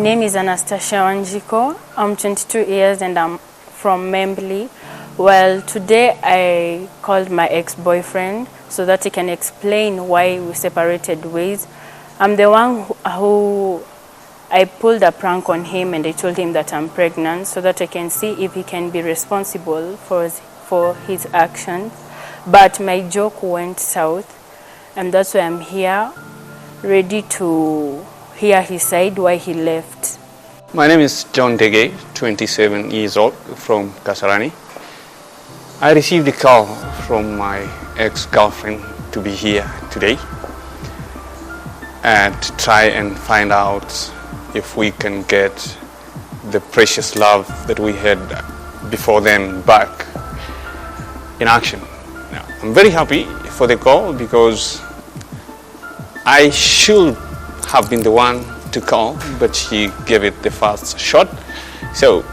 name is Anastasia Wanjiko. I'm 22 years and I'm from Membli. Well, today I called my ex-boyfriend so that he can explain why we separated ways. I'm the one who I pulled a prank on him and I told him that I'm pregnant so that I can see if he can be responsible for his actions. But my joke went south, and that's why I'm here, ready to hear his side, why he left. My name is John Dege, 27 years old, from Kasarani. I received a call from my ex-girlfriend to be here today and to try and find out if we can get the precious love that we had before then back in action. Now, I'm very happy for the call because I should have been the one to call, but she gave it the first shot. So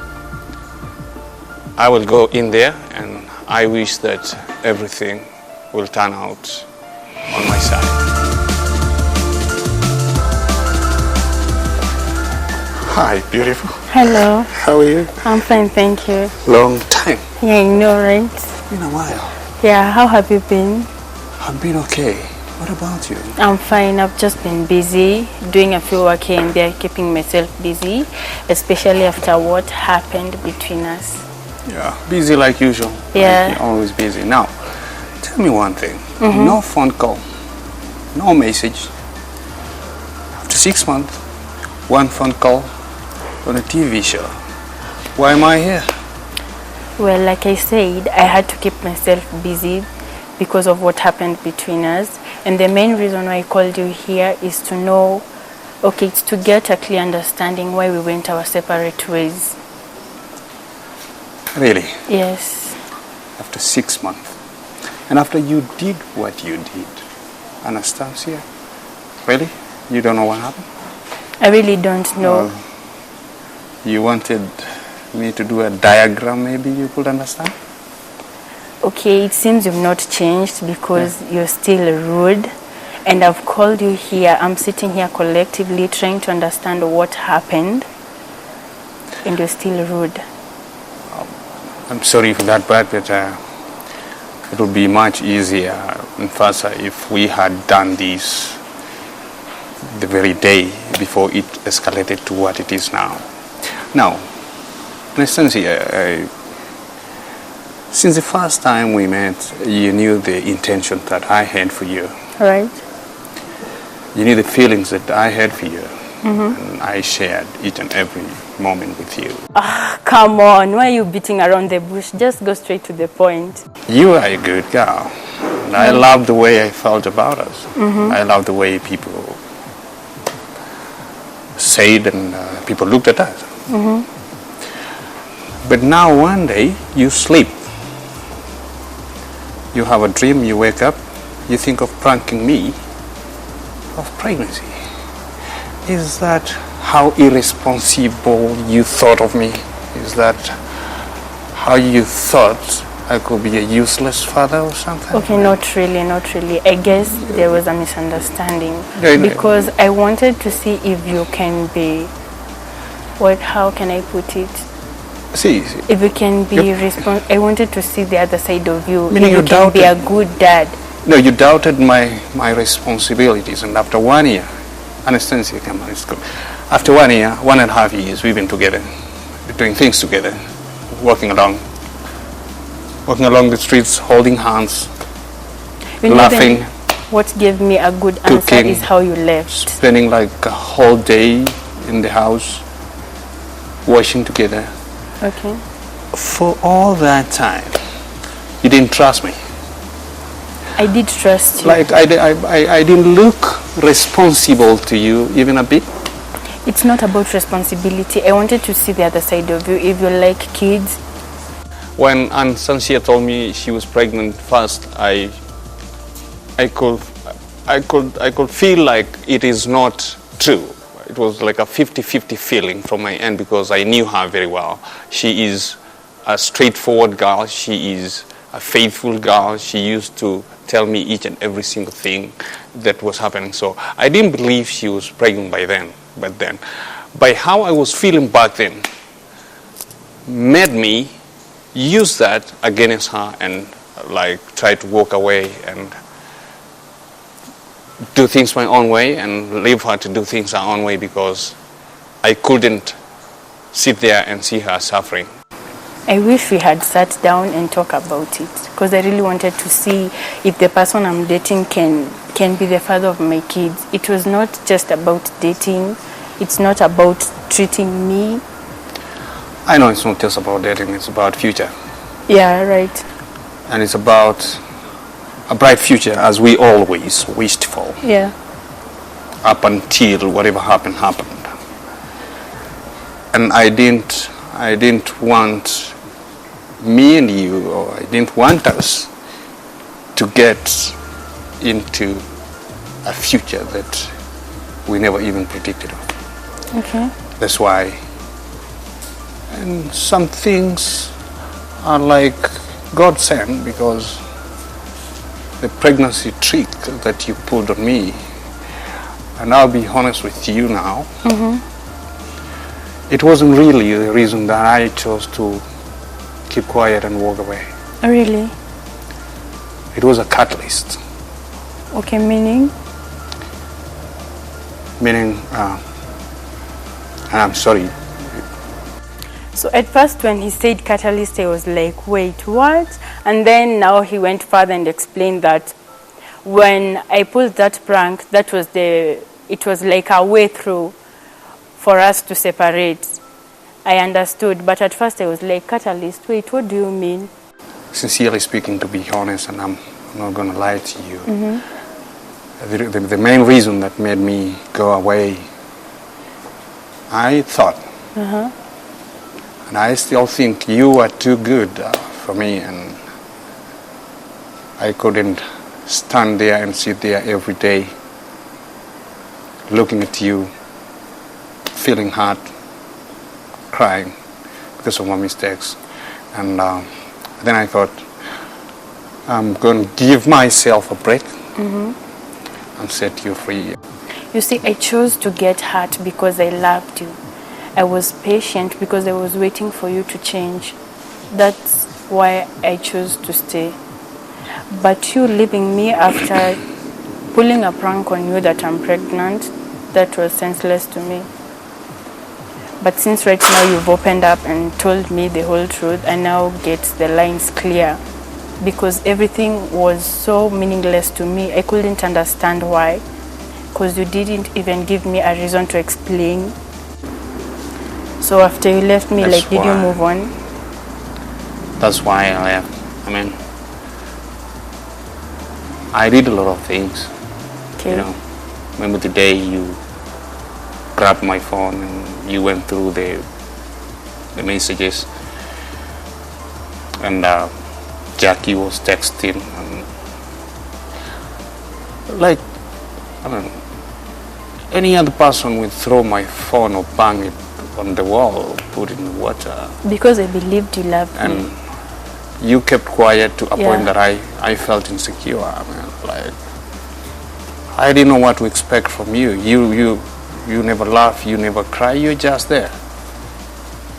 I will go in there and I wish that everything will turn out on my side. Hi, beautiful. Hello. How are you? I'm fine, thank you. Long time. Yeah, I know, right? Been a while. Yeah, how have you been? I've been okay. What about you? I'm fine. I've just been busy, doing a few work here and there, keeping myself busy, especially after what happened between us. Yeah, busy like usual. Yeah. Like you're always busy. Now, tell me one thing. No phone call, no message. After 6 months, one phone call on a TV show. Why am I here? Well, like I said, I had to keep myself busy because of what happened between us. And the main reason why I called you here is to know, okay, it's to get a clear understanding why we went our separate ways. Really? Yes. After 6 months. And after you did what you did, Anastasia, really? You don't know what happened? I really don't know. You wanted me to do a diagram, maybe you could understand? Okay, it seems you've not changed because you're still rude. And I've called you here. I'm sitting here collectively trying to understand what happened. And you're still rude. I'm sorry for that, but it would be much easier and faster if we had done this the very day before it escalated to what it is now. Now, Anastasia, since the first time we met, you knew the intention that I had for you. Right. You knew the feelings that I had for you. And I shared each and every moment with you. Come on, why are you beating around the bush? Just go straight to the point. You are a good girl. And I love the way I felt about us. I love the way people said and people looked at us. But now one day you sleep. You have a dream, you wake up, you think of pranking me of pregnancy. Is that how irresponsible you thought of me? Is that how you thought I could be a useless father or something? Okay, not really, not really. I guess there was a misunderstanding. Yeah, because I wanted to see if you can be, how can I put it? See, if you can be I wanted to see the other side of you. Meaning if you can be a good dad. No, you doubted my responsibilities, and after 1 year, Anastasia, come on, it's good. After 1 year, 1.5 years, we've been together, doing things together, walking along the streets, holding hands, laughing. What gave me a good answer is how you left. Spending like a whole day in the house, washing together. Okay. For all that time, you didn't trust me. I did trust you. Like I didn't look responsible to you even a bit. It's not about responsibility. I wanted to see the other side of you. If you like kids. When Anastasia told me she was pregnant first, I could feel like it is not true. It was like a 50-50 feeling from my end because I knew her very well. She is a straightforward girl. She is a faithful girl. She used to tell me each and every single thing that was happening. So I didn't believe she was pregnant by then. But then, by how I was feeling back then, made me use that against her and like try to walk away and do things my own way and leave her to do things her own way because I couldn't sit there and see her suffering. I wish we had sat down and talked about it because I really wanted to see if the person I'm dating can be the father of my kids. It was not just about dating. It's not about treating me. I know it's not just about dating, it's about future. Yeah, right. And it's about a bright future as we always wished for. Yeah. Up until whatever happened. And I didn't want me and you, or I didn't want us to get into a future that we never even predicted of. Okay. That's why. And some things are like God sent because the pregnancy trick that you pulled on me, and I'll be honest with you now, it wasn't really the reason that I chose to keep quiet and walk away. Really? It was a catalyst. Okay, meaning? Meaning, and I'm sorry. So at first when he said catalyst, I was like, wait, what? And then now he went further and explained that when I pulled that prank, it was like a way through for us to separate. I understood, but at first I was like, catalyst, wait, what do you mean? Sincerely speaking, to be honest, and I'm not going to lie to you, the main reason that made me go away, I thought, and I still think you are too good for me, and I couldn't stand there and sit there every day looking at you, feeling hurt, crying because of my mistakes. And then I thought, I'm going to give myself a break and set you free. You see, I chose to get hurt because I loved you. I was patient because I was waiting for you to change. That's why I chose to stay. But you leaving me after pulling a prank on you that I'm pregnant, that was senseless to me. But since right now you've opened up and told me the whole truth, I now get the lines clear. Because everything was so meaningless to me, I couldn't understand why. Because you didn't even give me a reason to explain. So after you left me, That's did you move on? That's why I left. I mean, I did a lot of things. Okay. You know, remember the day you grabbed my phone and you went through the messages, and Jackie was texting, and like, I mean, any other person would throw my phone or bang it on the wall, put it in the water. Because I believed you loved and me. You kept quiet to a point that I felt insecure. I mean, like, I didn't know what to expect from you. You never laugh, you never cry, you're just there.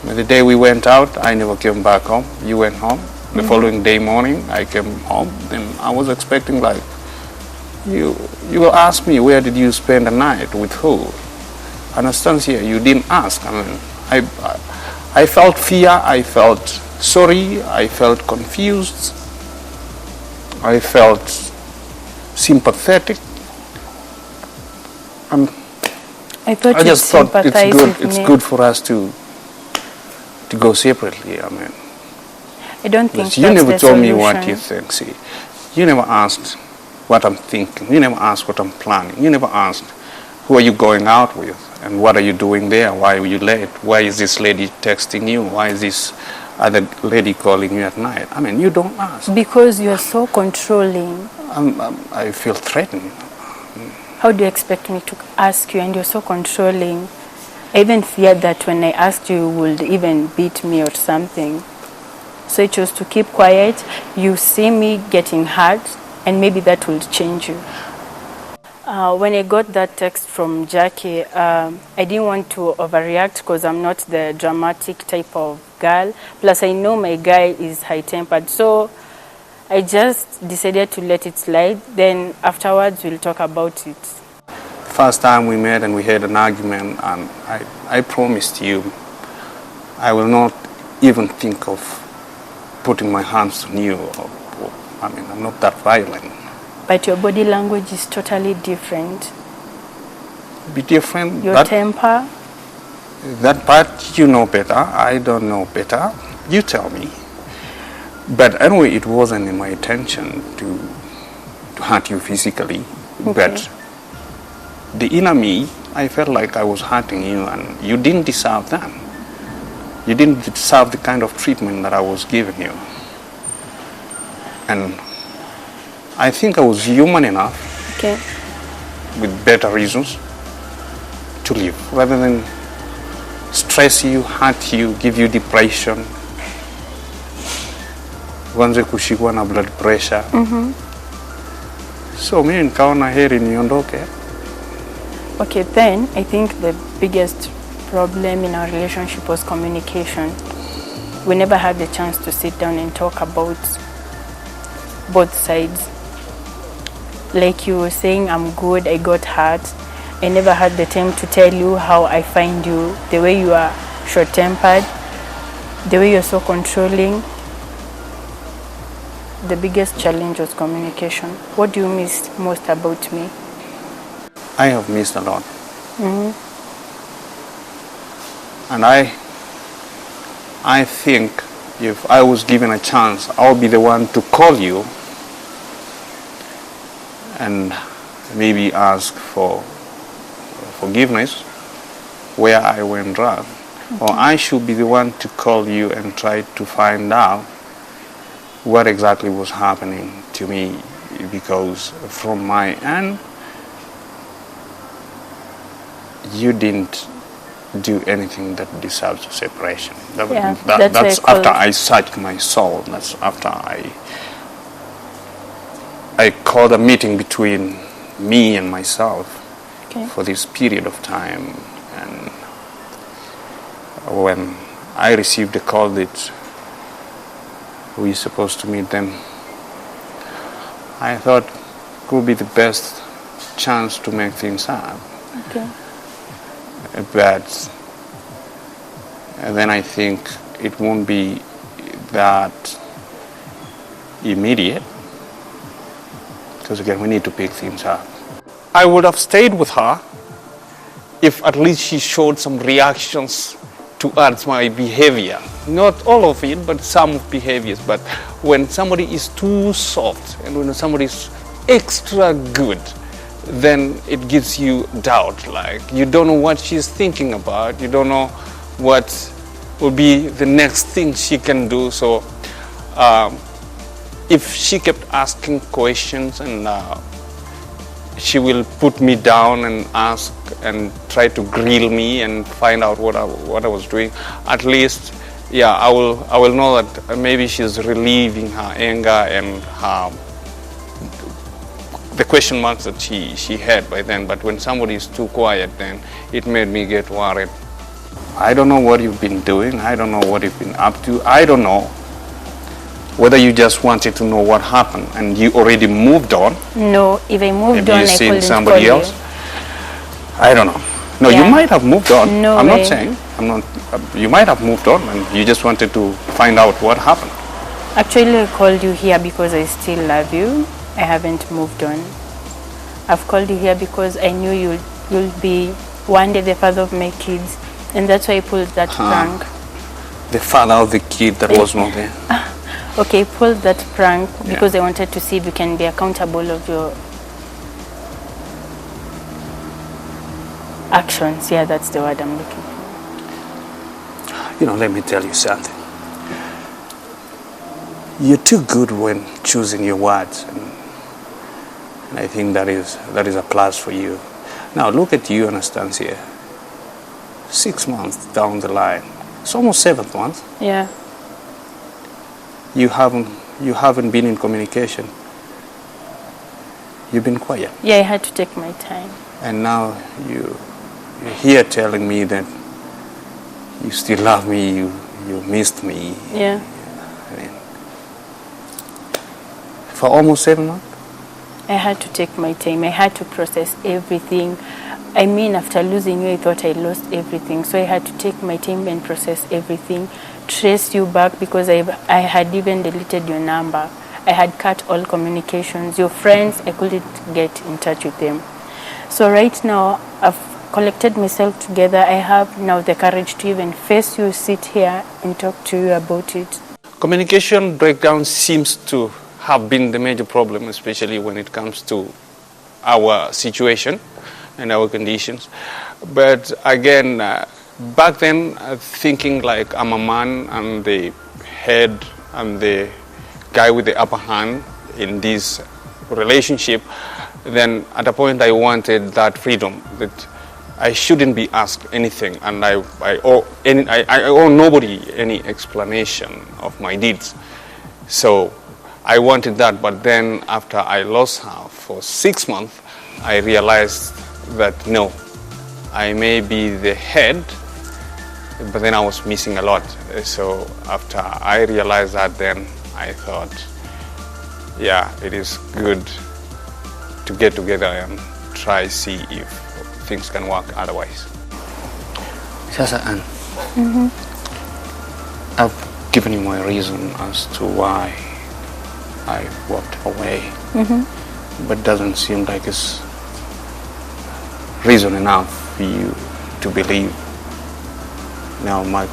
When the day we went out, I never came back home. You went home. The following day morning, I came home. Then I was expecting, like, you will ask me, where did you spend the night, with who? Anastasia, you didn't ask. I mean, I felt fear, I felt sorry, I felt confused, I felt sympathetic. I just thought it's good for us to go separately. I mean, I don't think you never told me what solution. you think. See, you never asked what I'm thinking. You never asked what I'm planning. You never asked who are you going out with and what are you doing there. Why were you late? Why is this lady texting you? Why is this other lady calling you at night? I mean, you don't ask. Because you're so controlling. I feel threatened. How do you expect me to ask you and you're so controlling? I even feared that when I asked you, you would even beat me or something. So I chose to keep quiet. You see me getting hurt and maybe that will change you. When I got that text from Jackie, I didn't want to overreact because I'm not the dramatic type of girl. Plus, I know my guy is high-tempered. So I just decided to let it slide. Then afterwards, we'll talk about it. First time we met and we had an argument, and I promised you I will not even think of putting my hands on you. I mean, I'm not that violent. But your body language is totally different. Be different? Your temper? That part you know better. I don't know better. You tell me. But anyway, it wasn't in my intention to hurt you physically. Okay. But the inner me, I felt like I was hurting you, and you didn't deserve that. You didn't deserve the kind of treatment that I was giving you. And I think I was human enough, okay, with better reasons, to leave, rather than stress you, hurt you, give you depression, uanze kushikwa na blood pressure. So mimi nikaona heri niondoke. Okay, then I think the biggest problem in our relationship was communication. We never had the chance to sit down and talk about both sides. Like you were saying, I'm good, I got hurt. I never had the time to tell you how I find you, the way you are short-tempered, the way you're so controlling. The biggest challenge was communication. What do you miss most about me? I have missed a lot. And I think if I was given a chance, I'll be the one to call you and maybe ask for forgiveness where I went wrong. Or I should be the one to call you and try to find out what exactly was happening to me, because from my end, you didn't do anything that deserves a separation. That's after I searched my soul. That's after I called a meeting between me and myself, okay, for this period of time. And when I received a call that we're supposed to meet them, I thought it could be the best chance to make things up. Okay. But then I think it won't be that immediate, because again, we need to pick things up. I would have stayed with her if at least she showed some reactions towards my behavior. Not all of it, but some behaviors. But when somebody is too soft and when somebody is extra good, then it gives you doubt. Like, you don't know what she's thinking about. You don't know what will be the next thing she can do. So if she kept asking questions, and she will put me down and ask and try to grill me and find out what I was doing, at least, yeah, I will know that maybe she's relieving her anger and the question marks that she had by then. But when somebody is too quiet, then it made me get worried. I don't know what you've been doing. I don't know what you've been up to. I don't know whether you just wanted to know what happened and you already moved on. No, if I moved on, I couldn't somebody call else. you. I don't know. No, yeah. You might have moved on. No I'm way. not saying. I'm not. You might have moved on and you just wanted to find out what happened. Actually, I called you here because I still love you. I haven't moved on. I've called you here because I knew you'll be one day the father of my kids, and that's why I pulled that prank. The father of the kid that was not there. Okay, I pulled that prank because I wanted to see if you can be accountable of your actions. Yeah, that's the word I'm looking for. You know, let me tell you something. You're too good when choosing your words, and I think that is a plus for you. Now look at you, Anastasia. 6 months down the line, it's almost 7th month. Yeah. You haven't been in communication. You've been quiet. Yeah, I had to take my time. And now you're here telling me that you still love me, you missed me. Yeah. I mean, for almost 7 months? I had to take my time. I had to process everything. I mean, after losing you, I thought I lost everything. So I had to take my time and process everything, trace you back, because I had even deleted your number. I had cut all communications. Your friends, I couldn't get in touch with them. So right now, I've collected myself together. I have now the courage to even face you, sit here and talk to you about it. Communication breakdown seems to have been the major problem, especially when it comes to our situation and our conditions. But again, back then, thinking like I'm a man, I'm the head, I'm the guy with the upper hand in this relationship, then at a point I wanted that freedom, that I shouldn't be asked anything, and I owe nobody any explanation of my deeds. So I wanted that, but then after I lost her for 6 months, I realized that no, I may be the head, but then I was missing a lot. So after I realized that, then I thought, yeah, it is good to get together and try see if things can work otherwise. Sasa Ann, I've given you my reason as to why I walked away, but doesn't seem like it's reason enough for you to believe. Now my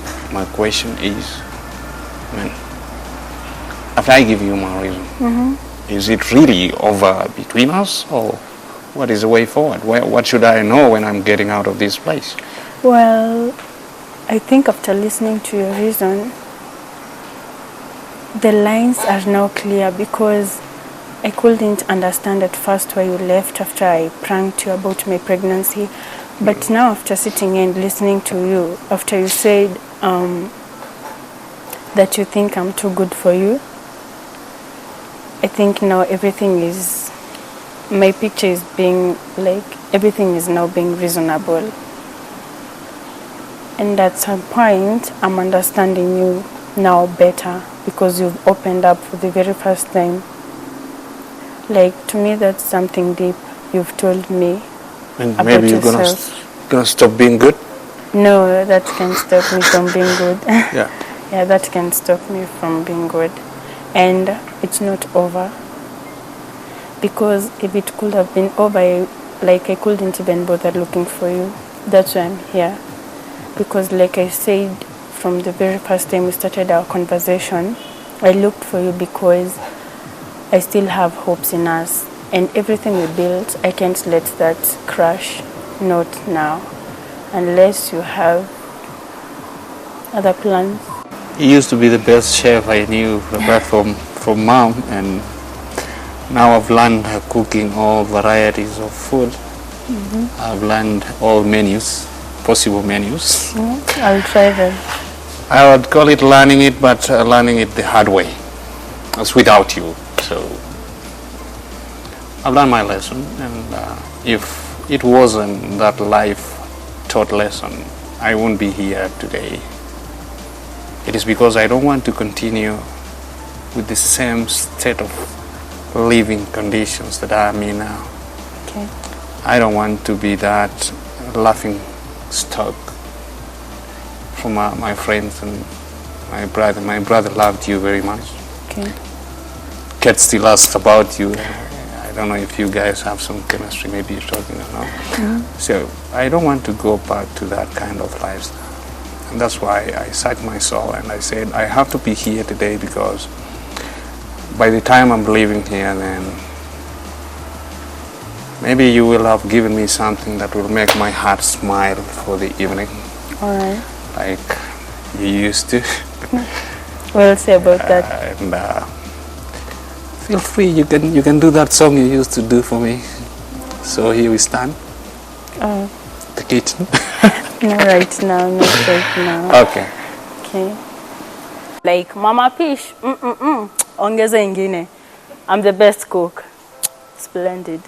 question is, after I give you my reason, is it really over between us, or what is the way forward? What should I know when I'm getting out of this place? Well, I think after listening to your reason, the lines are now clear, because I couldn't understand at first why you left after I pranked you about my pregnancy. But now after sitting and listening to you, after you said that you think I'm too good for you, I think now everything is, my picture is being like, everything is now being reasonable. And at some point, I'm understanding you now better, because you've opened up for the very first time. Like, to me, that's something deep you've told me. And about maybe you're yourself. gonna stop being good? No, that can stop me from being good. Yeah. Yeah, that can stop me from being good. And it's not over. Because if it could have been over, I couldn't even bother looking for you. That's why I'm here. Because like I said, from the very first time we started our conversation, I looked for you because I still have hopes in us. And everything we built, I can't let that crash. Not now. Unless you have other plans. He used to be the best chef I knew, apart from mom, and now I've learned cooking all varieties of food. I've learned all menus, possible menus. I'll try them. I would call it learning it, but learning it the hard way. It's without you. So I've learned my lesson, and if it wasn't that life-taught lesson, I wouldn't be here today. It is because I don't want to continue with the same state of living conditions that I'm in now. Okay. I don't want to be that laughing stock from my friends and my brother. My brother loved you very much. Okay. Kat still asks about you. I don't know if you guys have some chemistry, maybe you're talking or not. So I don't want to go back to that kind of lifestyle. And that's why I sacked my soul and I said, I have to be here today, because by the time I'm leaving here, then maybe you will have given me something that will make my heart smile for the evening. All right. Like you used to. We'll see about that. And feel free, you can do that song you used to do for me. So here we stand. Oh. The kitchen. No, right now, not right now. Okay. Okay. Like Mama Fish, ongeza ingine. I'm the best cook. Splendid.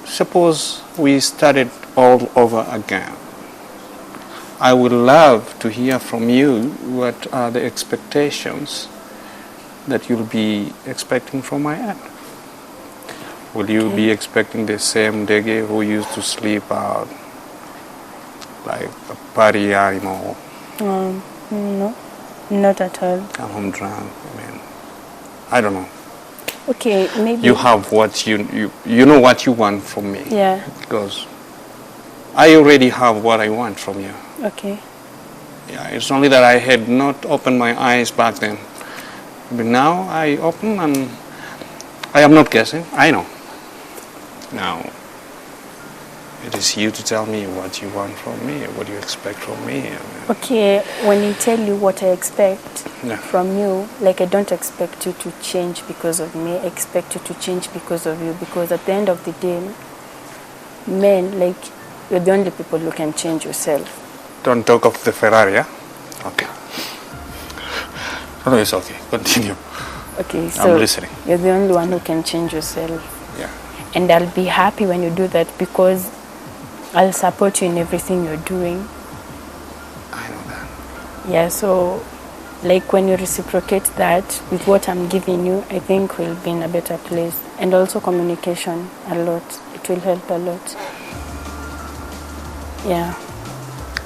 Suppose we started all over again. I would love to hear from you what are the expectations that you'll be expecting from my end. Will you be expecting the same Dege who used to sleep out like a party animal? No, not at all. Come home drunk. I mean, I don't know. Okay, maybe. You have what you know what you want from me. Yeah. Because I already have what I want from you. Okay. Yeah, it's only that I had not opened my eyes back then. But now I open and I am not guessing. I know. Now, it is you to tell me what you want from me, what you expect from me. I mean, Okay, when I tell you what I expect Yeah. from you, like I don't expect you to change because of me. I expect you to change because of you. Because at the end of the day, men, like, you're the only people who can change yourself. don't talk of the Ferrari, yeah? Okay. No, it's okay. Continue. Okay, so I'm listening. you're the only one who can change yourself. Yeah. And I'll be happy when you do that because I'll support you in everything you're doing. I know that. Yeah, so like when you reciprocate that with what I'm giving you, I think we'll be in a better place. And also communication a lot. It will help a lot. Yeah.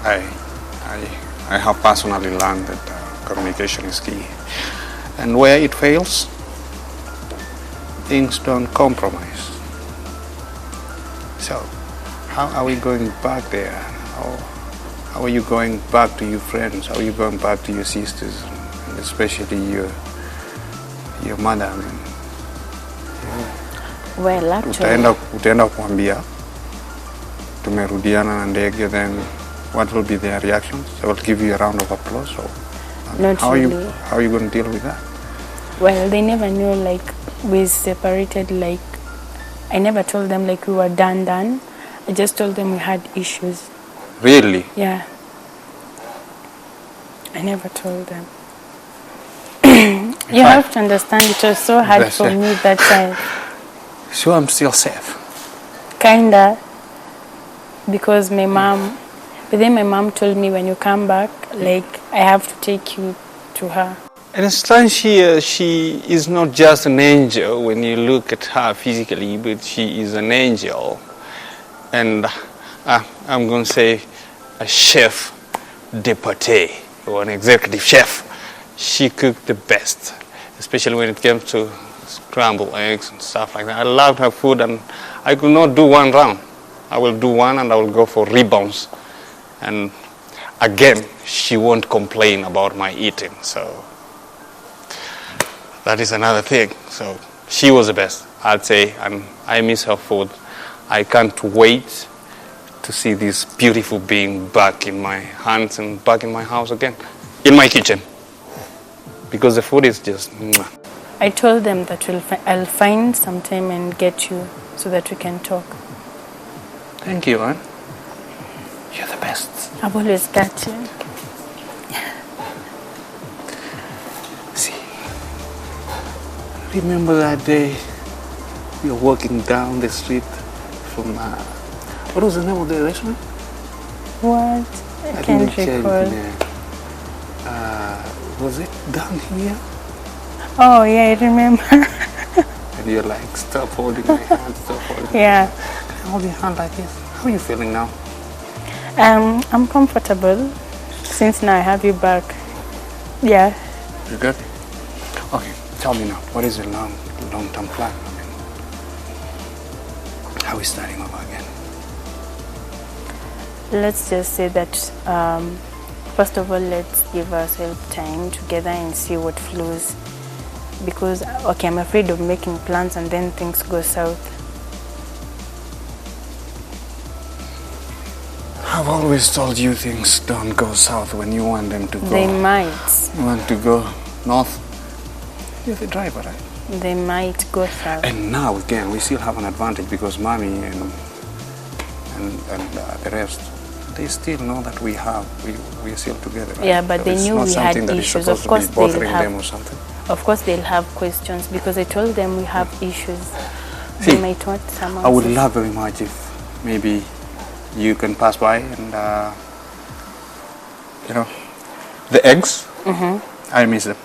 I have personally learned that communication is key. And where it fails, things don't compromise. So, how are we going back there? How are you going back to your friends? How are you going back to your sisters, and especially your mother? I mean, Well, actually, utaenda kuambia tumerudiana na ndege, then what will be their reactions? They will give you a round of applause. So, Not how really. are you going to deal with that? well, they never knew like we separated. Like I never told them like we were done. I just told them we had issues. Really? Yeah. I never told them. You have to understand, it was so hard Bless for you. me that time. So I'm still safe. Kinda. Because my mom, but then my mom told me when you come back, like I have to take you to her. Anastasia, she is not just an angel when you look at her physically, but she is an angel. And I'm going to say a chef de pâté, or an executive chef. She cooked the best, especially when it came to scrambled eggs and stuff like that. I loved her food, and I could not do one round. I will do one and I will go for rebounds. And again, she won't complain about my eating. So that is another thing. So she was the best, I'd say, and I miss her food. I can't wait to see this beautiful being back in my hands and back in my house again, in my kitchen, because the food is just mwah. I told them that I'll find some time and get you so that we can talk. Thank you, Anne. You're the best. I've always got you. See, remember that day we were walking down the street from, what was the name of the restaurant? What? I can't recall. Was it down here? Oh yeah, I remember. And you're like, stop holding my hand, stop holding Yeah. Can I hold your hand like this? How are you feeling now? I'm comfortable since now I have you back. Yeah. You good? Okay, tell me now, what is your long-term plan? I mean, how are we starting over again? Let's just say that first of all, let's give ourselves time together and see what flows. Because, okay, I'm afraid of making plans and then things go south. I've always told you things don't go south when you want them to go. They might. You want to go north? You're the driver, right? They might go south. And now again, we still have an advantage because Mommy and the rest, they still know that we are still together. Right? Yeah, but So they it's knew not we had something that is issues. supposed Of course, to be they'll bothering have. them or something. Of course, they'll have questions because I told them we have issues. See, they might want someone. I would love very much if maybe you can pass by and, you know, the eggs, I miss them.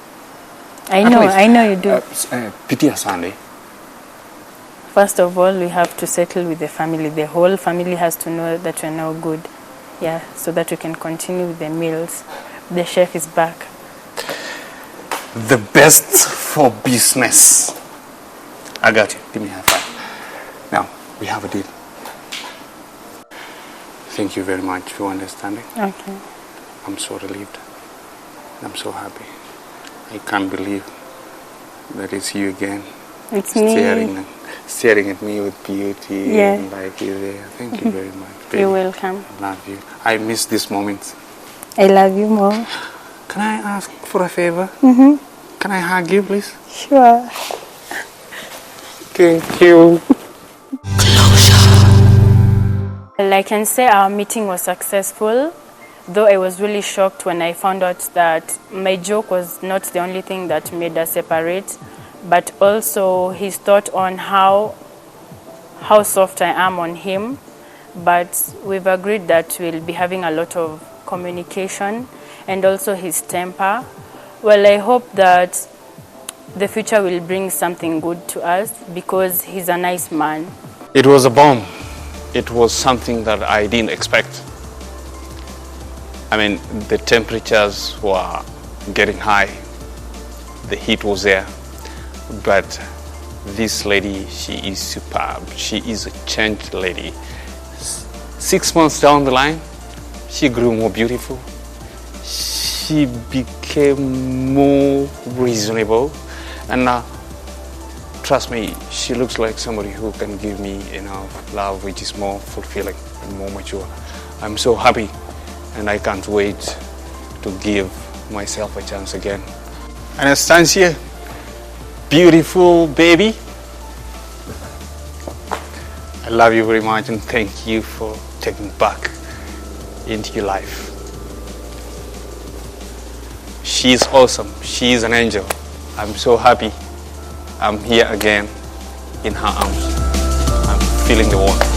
I At know, least, I know you do. Pity Sunday. First of all, we have to settle with the family. The whole family has to know that we're now good. Yeah, so that we can continue with the meals. The chef is back. The best for business. I got you. Give me a high five. Now, we have a deal. Thank you very much for understanding. Okay. I'm so relieved. I'm so happy. I can't believe that it's you again. It's Staring at me with beauty. Yeah. And like you there. Thank you very much. Baby. You're welcome. I love you. I miss this moment. I love you more. Can I ask for a favor? Can I hug you, please? Sure. Thank you. Well, I can say our meeting was successful, though I was really shocked when I found out that my joke was not the only thing that made us separate, but also his thought on how soft I am on him. But we've agreed that we'll be having a lot of communication, and also his temper. Well, I hope that the future will bring something good to us because he's a nice man. It was a bomb. It was something that I didn't expect. I mean, the temperatures were getting high. The heat was there. But this lady, she is superb. She is a changed lady. 6 months down the line, she grew more beautiful. She became more reasonable. And trust me, she looks like somebody who can give me enough love which is more fulfilling and more mature. I'm so happy and I can't wait to give myself a chance again. Anastasia, beautiful baby. I love you very much and thank you for taking back into your life. She's awesome. She's an angel. I'm so happy I'm here again in her arms. I'm feeling the warmth.